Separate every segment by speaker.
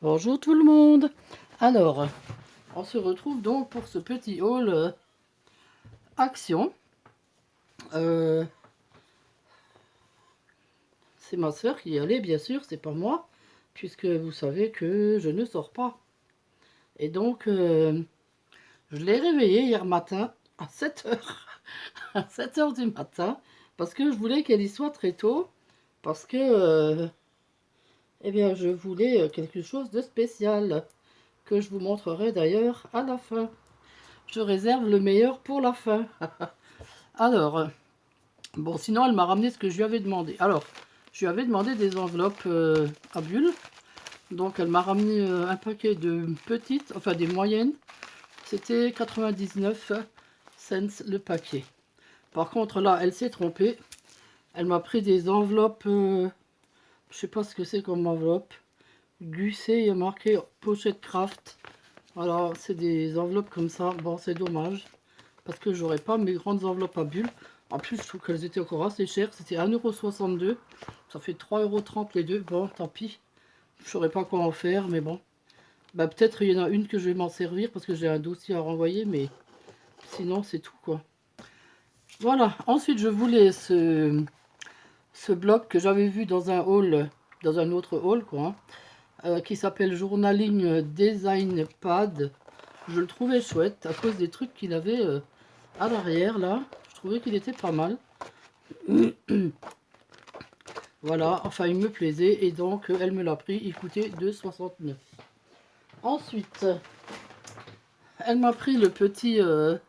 Speaker 1: Bonjour tout le monde. Alors, on se retrouve donc pour ce petit haul Action. Euh, c'est ma soeur qui y allait, bien sûr, c'est pas moi, puisque vous savez que je ne sors pas. Et donc, je l'ai réveillée hier matin à 7 heures, à 7 heures du matin, parce que je voulais qu'elle y soit très tôt, parce que, eh bien, je voulais quelque chose de spécial, que je vous montrerai d'ailleurs à la fin. Je réserve le meilleur pour la fin. Alors, bon, sinon, elle m'a ramené ce que je lui avais demandé. Alors, je lui avais demandé des enveloppes à bulles. Donc, elle m'a ramené un paquet de petites, enfin des moyennes. C'était 99 cents le paquet. Par contre, là, elle s'est trompée. Elle m'a pris des enveloppes, je sais pas ce que c'est comme enveloppe. Gussé, il y a marqué pochette craft. Alors, c'est des enveloppes comme ça. Bon, c'est dommage. Parce que j'aurais pas mes grandes enveloppes à bulles. En plus, je trouve qu'elles étaient encore assez chères. C'était 1,62 €. Ça fait 3,30 € les deux. Bon, tant pis. Je saurais pas quoi en faire, mais bon. Bah, peut-être il y en a une que je vais m'en servir parce que j'ai un dossier à renvoyer, mais sinon, c'est tout, quoi. Voilà. Ensuite, je voulais ce bloc que j'avais vu dans un hall, dans un autre hall, quoi, qui s'appelle Journaling Design Pad. Je le trouvais chouette à cause des trucs qu'il avait à l'arrière, là. Je trouvais qu'il était pas mal. Voilà, enfin il me plaisait et donc elle me l'a pris, il coûtait 2,69 €. Ensuite, elle m'a pris le petit, vous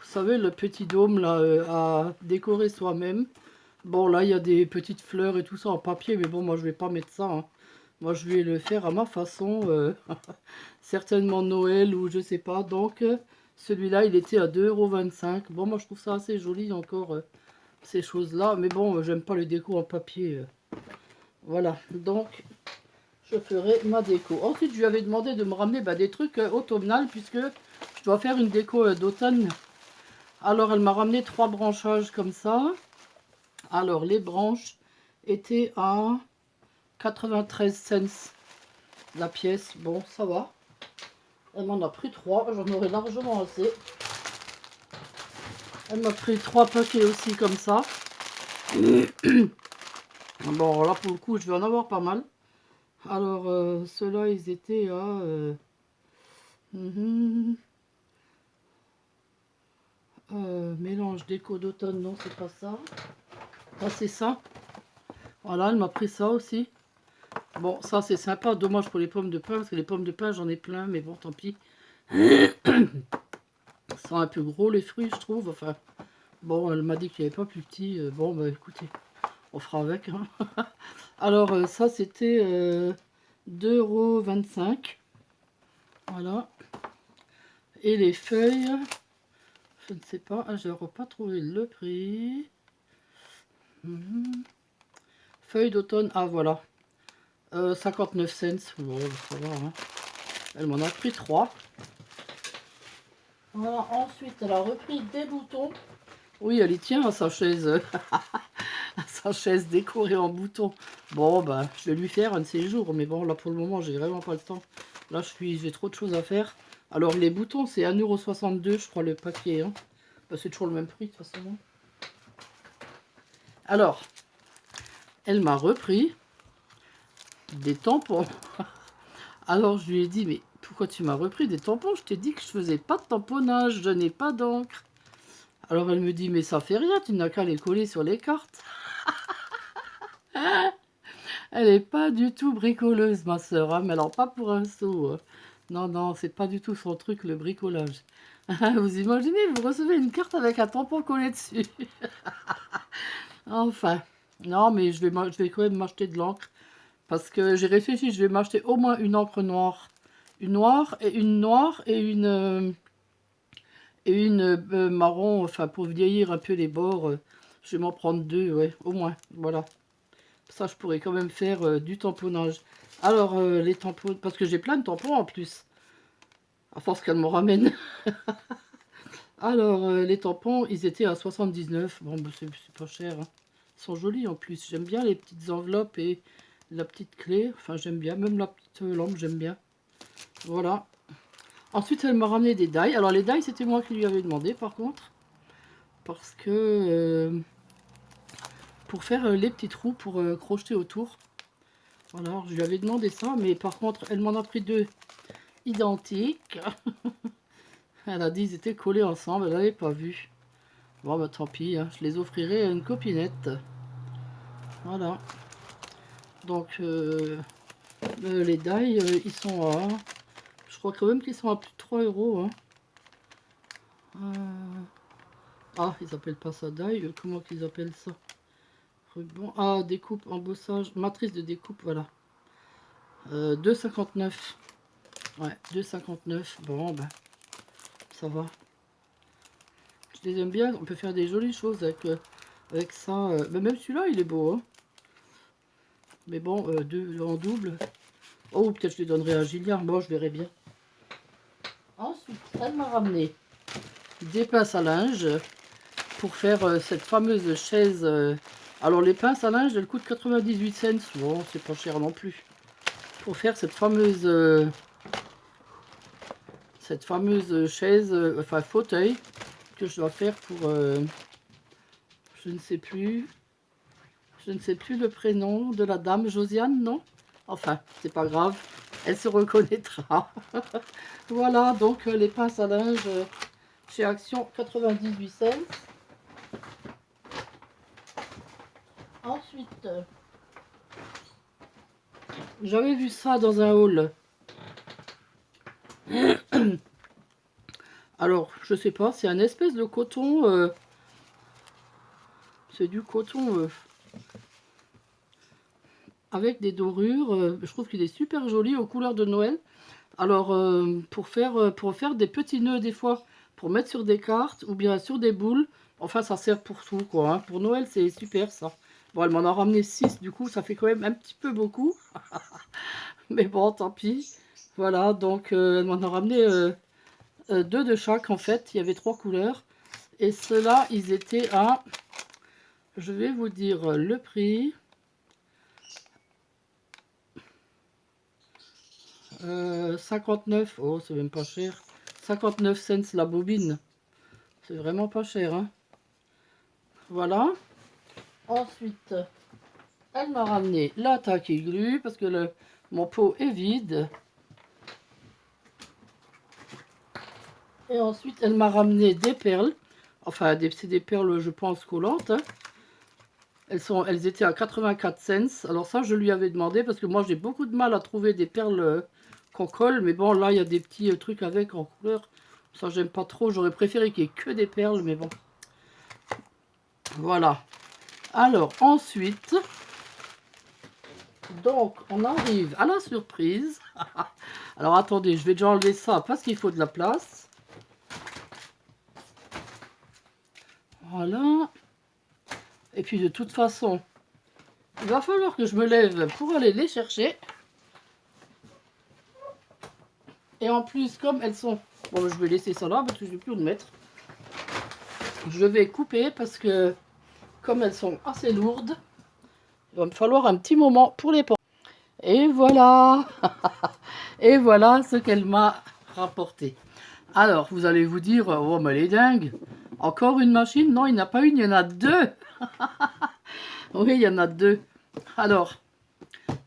Speaker 1: savez, le petit dôme là à décorer soi-même. Bon là il y a des petites fleurs et tout ça en papier, mais bon moi je vais pas mettre ça, hein. Moi je vais le faire à ma façon, certainement Noël ou je sais pas. Donc celui-là il était à 2,25 €. Bon moi je trouve ça assez joli encore ces choses-là, mais bon j'aime pas les décos en papier. Voilà, donc je ferai ma déco. Ensuite, je lui avais demandé de me ramener des trucs automnales puisque je dois faire une déco d'automne. Alors, elle m'a ramené 3 branchages comme ça. Alors, les branches étaient à 93 cents la pièce. Bon, ça va. Elle m'en a pris 3. J'en aurais largement assez. Elle m'a pris 3 paquets aussi comme ça. Bon, là, pour le coup, je vais en avoir pas mal. Alors, ceux-là, ils étaient à... mélange déco d'automne, non, c'est pas ça. Ah, c'est ça. Voilà, elle m'a pris ça aussi. Bon, ça, c'est sympa. Dommage pour les pommes de pin, parce que les pommes de pin, j'en ai plein, mais bon, tant pis. Ils sont un peu gros, les fruits, je trouve. Enfin, bon, elle m'a dit qu'il n'y avait pas plus petit. Bon, bah, écoutez, on fera avec, hein. Alors, ça, c'était 2,25 €. Voilà. Et les feuilles, je ne sais pas. Ah, je n'aurais pas trouvé le prix. Feuilles d'automne, ah voilà, 59 cents. Bon, ça va, hein. Elle m'en a pris 3. Voilà, ensuite elle a repris des boutons. Oui, elle y tient à sa chaise, à sa chaise décorée en boutons. Bon, bah, je vais lui faire un de ces jours, mais bon, là pour le moment, j'ai vraiment pas le temps. Là, j'ai trop de choses à faire. Alors, les boutons, c'est 1,62 €, je crois, le paquet, hein. Bah, c'est toujours le même prix, de toute façon. Alors, elle m'a repris des tampons. Alors je lui ai dit, mais pourquoi tu m'as repris des tampons? Je t'ai dit que je faisais pas de tamponnage, je n'ai pas d'encre. Alors elle me dit, mais ça fait rien, tu n'as qu'à les coller sur les cartes. Elle est pas du tout bricoleuse, ma soeur, hein, mais alors pas pour un sou, hein. Non, non, c'est pas du tout son truc, le bricolage. Vous imaginez, vous recevez une carte avec un tampon collé dessus. Enfin, non, mais je vais quand même m'acheter de l'encre. Parce que j'ai réfléchi, je vais m'acheter au moins une encre noire. Une noire et une marron, enfin pour vieillir un peu les bords. Je vais m'en prendre 2, ouais, au moins, voilà. Ça, je pourrais quand même faire du tamponnage. Alors, les tampons, parce que j'ai plein de tampons en plus, à force qu'elle me ramène. Alors, les tampons, ils étaient à 79. Bon, bah, c'est pas cher, hein. Ils sont jolis en plus. J'aime bien les petites enveloppes et la petite clé. Enfin, j'aime bien. Même petite lampe, j'aime bien. Voilà. Ensuite, elle m'a ramené des die. Alors, les die, c'était moi qui lui avais demandé, par contre. Parce que... pour faire les petits trous, pour crocheter autour. Voilà, alors, je lui avais demandé ça. Mais par contre, elle m'en a pris 2 identiques. Elle a dit qu'ils étaient collés ensemble. Elle n'avait pas vu. Bon, bah tant pis. Hein, je les offrirai à une copinette. Voilà. Donc, les die, ils sont à... Je crois quand même qu'ils sont à plus de 3 €. Hein. Ah, ils appellent pas ça die. Comment qu'ils appellent ça? Ruban. Ah, découpe, embossage, matrice de découpe, voilà. 2,59. Ouais, 2,59. Bon, ben, ça va. Je les aime bien. On peut faire des jolies choses avec ça. Mais même celui-là, il est beau. Hein. Mais bon, deux en double. Oh, peut-être je les donnerai à Gillian. Bon, je verrai bien. Ensuite, elle m'a ramené des pinces à linge pour faire cette fameuse chaise. Alors, les pinces à linge, elles coûtent 98 cents. Bon, c'est pas cher non plus. Pour faire cette fameuse chaise, enfin fauteuil, que je dois faire pour... je ne sais plus. Je ne sais plus le prénom de la dame, Josiane, non? Enfin, c'est pas grave, elle se reconnaîtra. Voilà, donc les pinces à linge chez Action, 98 cents. Ensuite, j'avais vu ça dans un haul. Alors, je sais pas, c'est un espèce de coton. C'est du coton avec des dorures. Je trouve qu'il est super joli aux couleurs de Noël. Alors, pour faire des petits nœuds des fois, pour mettre sur des cartes ou bien sur des boules. Enfin, ça sert pour tout, quoi. Hein. Pour Noël, c'est super, ça. Bon, elle m'en a ramené 6, du coup, ça fait quand même un petit peu beaucoup. Mais bon, tant pis. Voilà, donc, elle m'en a ramené 2 de chaque, en fait. Il y avait 3 couleurs. Et ceux-là, ils étaient à... Je vais vous dire le prix. 59, oh c'est même pas cher. 59 cents la bobine. C'est vraiment pas cher. Hein. Voilà. Ensuite, elle m'a ramené la tacky glue parce que mon pot est vide. Et ensuite, elle m'a ramené des perles. Enfin, c'est des perles, je pense, collantes. Hein. Elles étaient à 84 cents. Alors ça, je lui avais demandé parce que moi, j'ai beaucoup de mal à trouver des perles qu'on colle. Mais bon, là, il y a des petits trucs avec en couleur. Ça, j'aime pas trop. J'aurais préféré qu'il n'y ait que des perles, mais bon. Voilà. Alors, ensuite, donc, on arrive à la surprise. Alors, attendez, je vais déjà enlever ça parce qu'il faut de la place. Voilà. Et puis, de toute façon, il va falloir que je me lève pour aller les chercher. Et en plus, comme elles sont... Bon, je vais laisser ça là parce que je ne vais plus où le mettre. Je vais couper parce que, comme elles sont assez lourdes, il va me falloir un petit moment pour les porter. Et voilà. Et voilà ce qu'elle m'a rapporté. Alors, vous allez vous dire, oh, mais elle est dingue. Encore une machine? Non, il n'y en a pas une, il y en a 2. Oui, il y en a 2. Alors,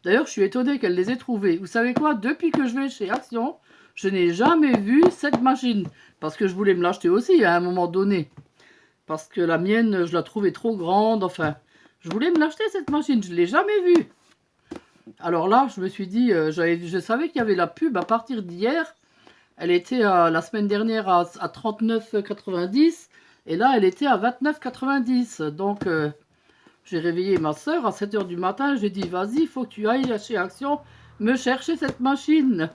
Speaker 1: d'ailleurs, je suis étonnée qu'elle les ait trouvées. Vous savez quoi? Depuis que je vais chez Action, je n'ai jamais vu cette machine. Parce que je voulais me l'acheter aussi à un moment donné. Parce que la mienne, je la trouvais trop grande. Enfin, je voulais me l'acheter cette machine. Je ne l'ai jamais vue. Alors là, je me suis dit, je savais qu'il y avait la pub à partir d'hier. Elle était la semaine dernière à 39,90 et là, elle était à 29,90. Donc, j'ai réveillé ma soeur à 7 h du matin. J'ai dit, vas-y, il faut que tu ailles chez Action me chercher cette machine.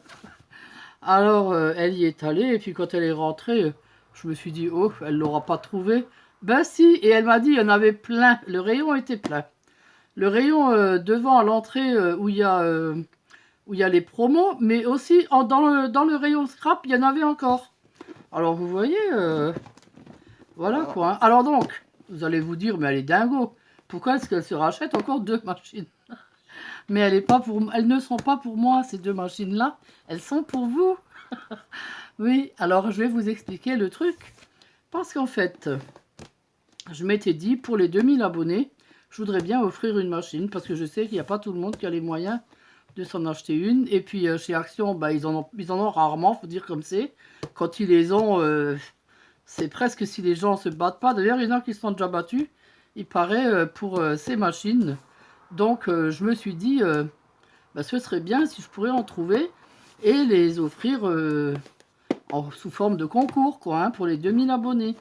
Speaker 1: Alors, elle y est allée et puis quand elle est rentrée, je me suis dit, oh, elle ne l'aura pas trouvée. Ben si, et elle m'a dit, il y en avait plein. Le rayon était plein. Le rayon devant à l'entrée où il y a les promos, mais aussi dans le rayon scrap, il y en avait encore. Alors vous voyez, voilà quoi. Hein. Alors donc, vous allez vous dire, mais elle est dingo. Pourquoi est-ce qu'elle se rachète encore 2 machines? Mais elles ne sont pas pour moi, ces deux machines-là. Elles sont pour vous. Oui, alors je vais vous expliquer le truc. Parce qu'en fait, je m'étais dit, pour les 2000 abonnés, je voudrais bien offrir une machine. Parce que je sais qu'il n'y a pas tout le monde qui a les moyens de s'en acheter une. Et puis chez Action, bah, ils en ont rarement, faut dire comme c'est. Quand ils les ont, c'est presque si les gens se battent pas. D'ailleurs, il y en a qui se sont déjà battus, il paraît, pour ces machines. Donc je me suis dit, bah, ce serait bien si je pourrais en trouver et les offrir sous forme de concours, quoi, hein, pour les 2000 abonnés.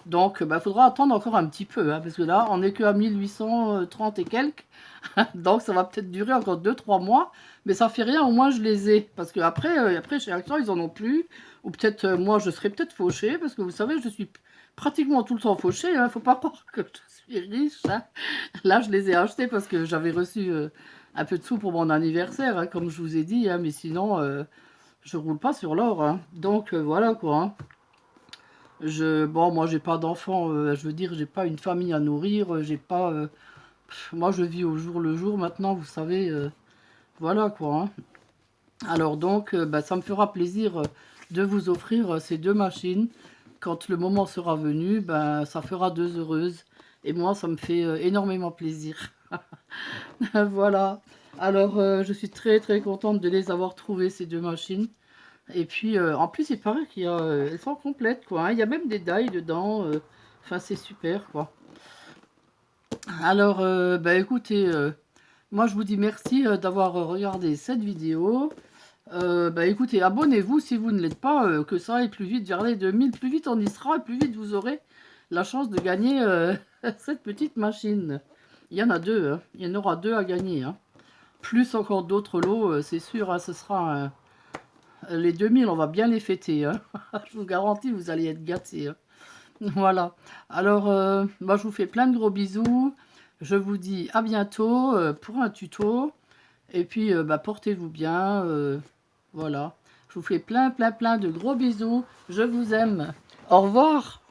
Speaker 1: Donc, bah, faudra attendre encore un petit peu, hein, parce que là, on n'est que à 1830 et quelques. Donc, ça va peut-être durer encore 2-3 mois. Mais ça fait rien, au moins je les ai. Parce que après chez Action, ils en ont plus. Ou peut-être, moi, je serais peut-être fauchée. Parce que vous savez, je suis pratiquement tout le temps fauchée. Hein, faut pas croire que je suis riche. Hein. Là, je les ai achetés parce que j'avais reçu un peu de sous pour mon anniversaire, hein, comme je vous ai dit. Hein, mais sinon, je roule pas sur l'or. Hein. Donc, voilà quoi. Hein. Bon, moi, j'ai pas d'enfants. Je veux dire, j'ai pas une famille à nourrir. J'ai pas. Moi, je vis au jour le jour maintenant, vous savez. Voilà quoi. Hein. Alors donc, bah, ça me fera plaisir de vous offrir ces deux machines. Quand le moment sera venu, ben, ça fera deux heureuses. Et moi, ça me fait énormément plaisir. Voilà. Alors, je suis très très contente de les avoir trouvées, ces deux machines. Et puis, en plus, il paraît elles sont complètes, quoi. Hein. Il y a même des die dedans. Enfin, c'est super, quoi. Alors, bah, écoutez, moi, je vous dis merci d'avoir regardé cette vidéo. Bah, écoutez, abonnez-vous si vous ne l'êtes pas, que ça aille plus vite vers les 2000. Plus vite on y sera, et plus vite vous aurez la chance de gagner cette petite machine. Il y en a deux, hein. Il y en aura deux à gagner. Hein. Plus encore d'autres lots, c'est sûr, hein, ce sera... les 2000, on va bien les fêter. Hein. Je vous garantis, vous allez être gâtés. Hein. Voilà. Alors, moi, je vous fais plein de gros bisous. Je vous dis à bientôt pour un tuto. Et puis, bah, portez-vous bien. Voilà. Je vous fais plein, plein, plein de gros bisous. Je vous aime. Au revoir.